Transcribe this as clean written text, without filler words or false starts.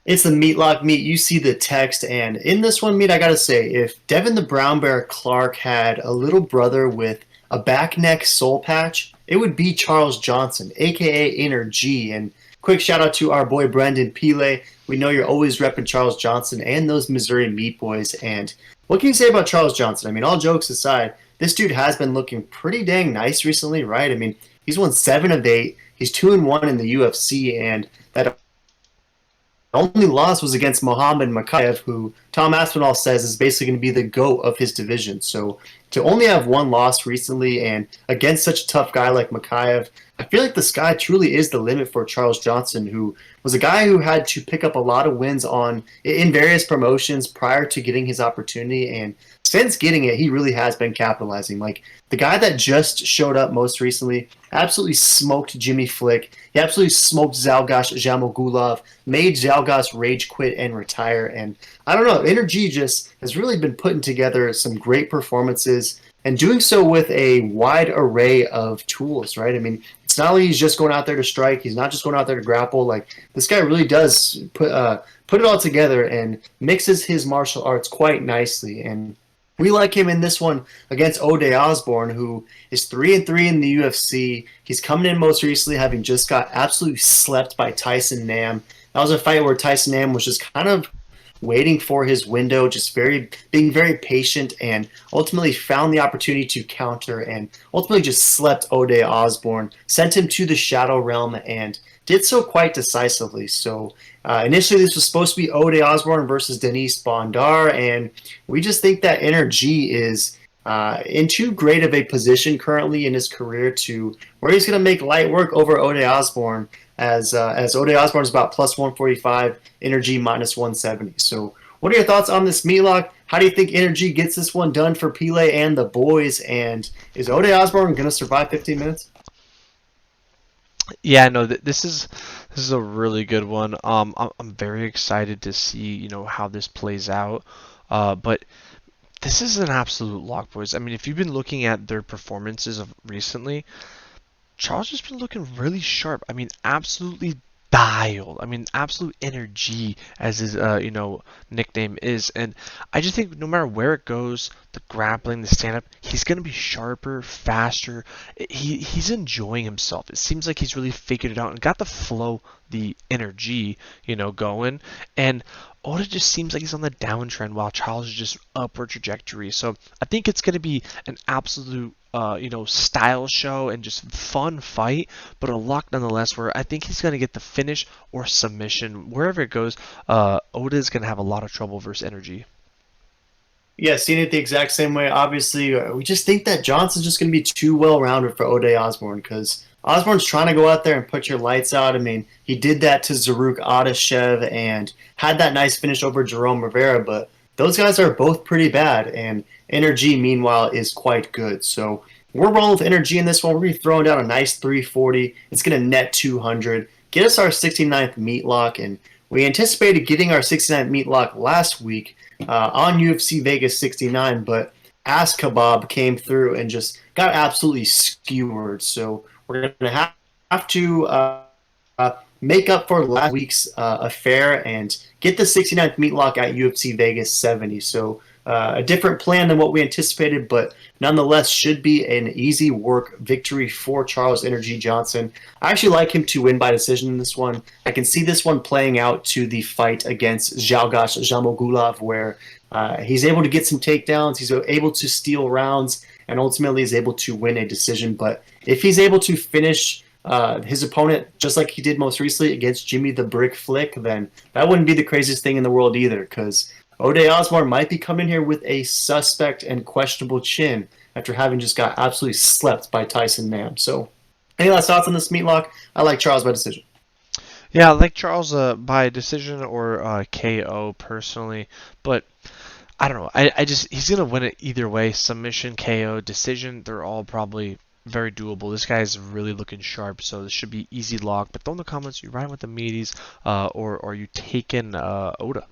It's the Meatlock meet. You see the text, and in this one meet, I gotta say, if Devin the Brown Bear Clark had a little brother with a back neck soul patch, it would be Charles Johnson, aka Inner G. And quick shout out to our boy Brendan Pile. We know you're always repping Charles Johnson and those Missouri Meat Boys. And what can you say about Charles Johnson? I mean, all jokes aside, this dude has been looking pretty dang nice recently, right? I mean, he's won 7 of 8. He's 2-1 in the UFC, and that only loss was against Mohammed Makayev, who Tom Aspinall says is basically going to be the GOAT of his division. So to only have one loss recently and against such a tough guy like Makayev, I feel like the sky truly is the limit for Charles Johnson, who was a guy who had to pick up a lot of wins on in various promotions prior to getting his opportunity. And since getting it, he really has been capitalizing. Like the guy that just showed up most recently absolutely smoked Jimmy Flick. He absolutely smoked Zalgash Jamogulov, made Zalgas rage quit and retire. And I don't know, Energy just has really been putting together some great performances and doing so with a wide array of tools, right? I mean, it's not only he's just going out there to strike, he's not just going out there to grapple. Like this guy really does put it all together and mixes his martial arts quite nicely. And we like him in this one against Ode Osborne, who is 3-3 in the UFC. He's coming in most recently having just got absolutely slept by Tyson Nam. That was a fight where Tyson Nam was just kind of waiting for his window, just being very patient, and ultimately found the opportunity to counter and ultimately just slept Ode Osborne, sent him to the Shadow Realm, and did so quite decisively. So initially this was supposed to be Ode Osborne versus Denise Bondar, and we just think that Inner G is in too great of a position currently in his career to where he's going to make light work over Ode Osborne, as Ode Osborne is about plus 145, Energy minus 170. So what are your thoughts on this meatlock? How do you think Energy gets this one done for Pele and the boys? And is Ode Osborne going to survive 15 minutes? Yeah, no, this is a really good one. I'm very excited to see how this plays out. But this is an absolute lock, boys. I mean, if you've been looking at their performances of recently, Charles has been looking really sharp. I mean, absolutely dialed. I mean, absolute energy, as his nickname is. And I just think no matter where it goes, the grappling, the stand up, he's gonna be sharper, faster. He's enjoying himself. It seems like he's really figured it out and got the flow, the energy, going. And Oda just seems like he's on the downtrend while Charles is just upward trajectory. So I think it's going to be an absolute style show and just fun fight, but a lock nonetheless. Where I think he's going to get the finish or submission wherever it goes. Oda is going to have a lot of trouble versus Energy. Yeah, seeing it the exact same way. Obviously, we just think that Johnson's just going to be too well rounded for Ode Osborne because Osborne's trying to go out there and put your lights out. I mean, he did that to Zaruk Adashev and had that nice finish over Jerome Rivera, but those guys are both pretty bad, and Energy, meanwhile, is quite good. So we're rolling with Energy in this one. We're going to be throwing down a nice 340. It's going to net 200, get us our 69th meat lock, and we anticipated getting our 69th meat lock last week on UFC Vegas 69, but Ass Kebab came through and just got absolutely skewered. So we're going to have to make up for last week's affair and get the 69th meat lock at UFC Vegas 70. So a different plan than what we anticipated, but nonetheless should be an easy work victory for Charles Energy Johnson. I actually like him to win by decision in this one. I can see this one playing out to the fight against Zhalgas Jamogulov, where he's able to get some takedowns, he's able to steal rounds, and ultimately is able to win a decision. But if he's able to finish his opponent just like he did most recently against Jimmy the Brick Flick, then that wouldn't be the craziest thing in the world either, because Ode Osborne might be coming here with a suspect and questionable chin after having just got absolutely slept by Tyson Nam. So, any last thoughts on this meatlock? I like Charles by decision. Yeah, I like Charles by decision or KO personally, but I don't know. I just he's gonna win it either way. Submission, KO, decision. They're all probably very doable. This guy's really looking sharp, so this should be easy lock. But throw in the comments, you riding with the meaties, or are you taking Oda?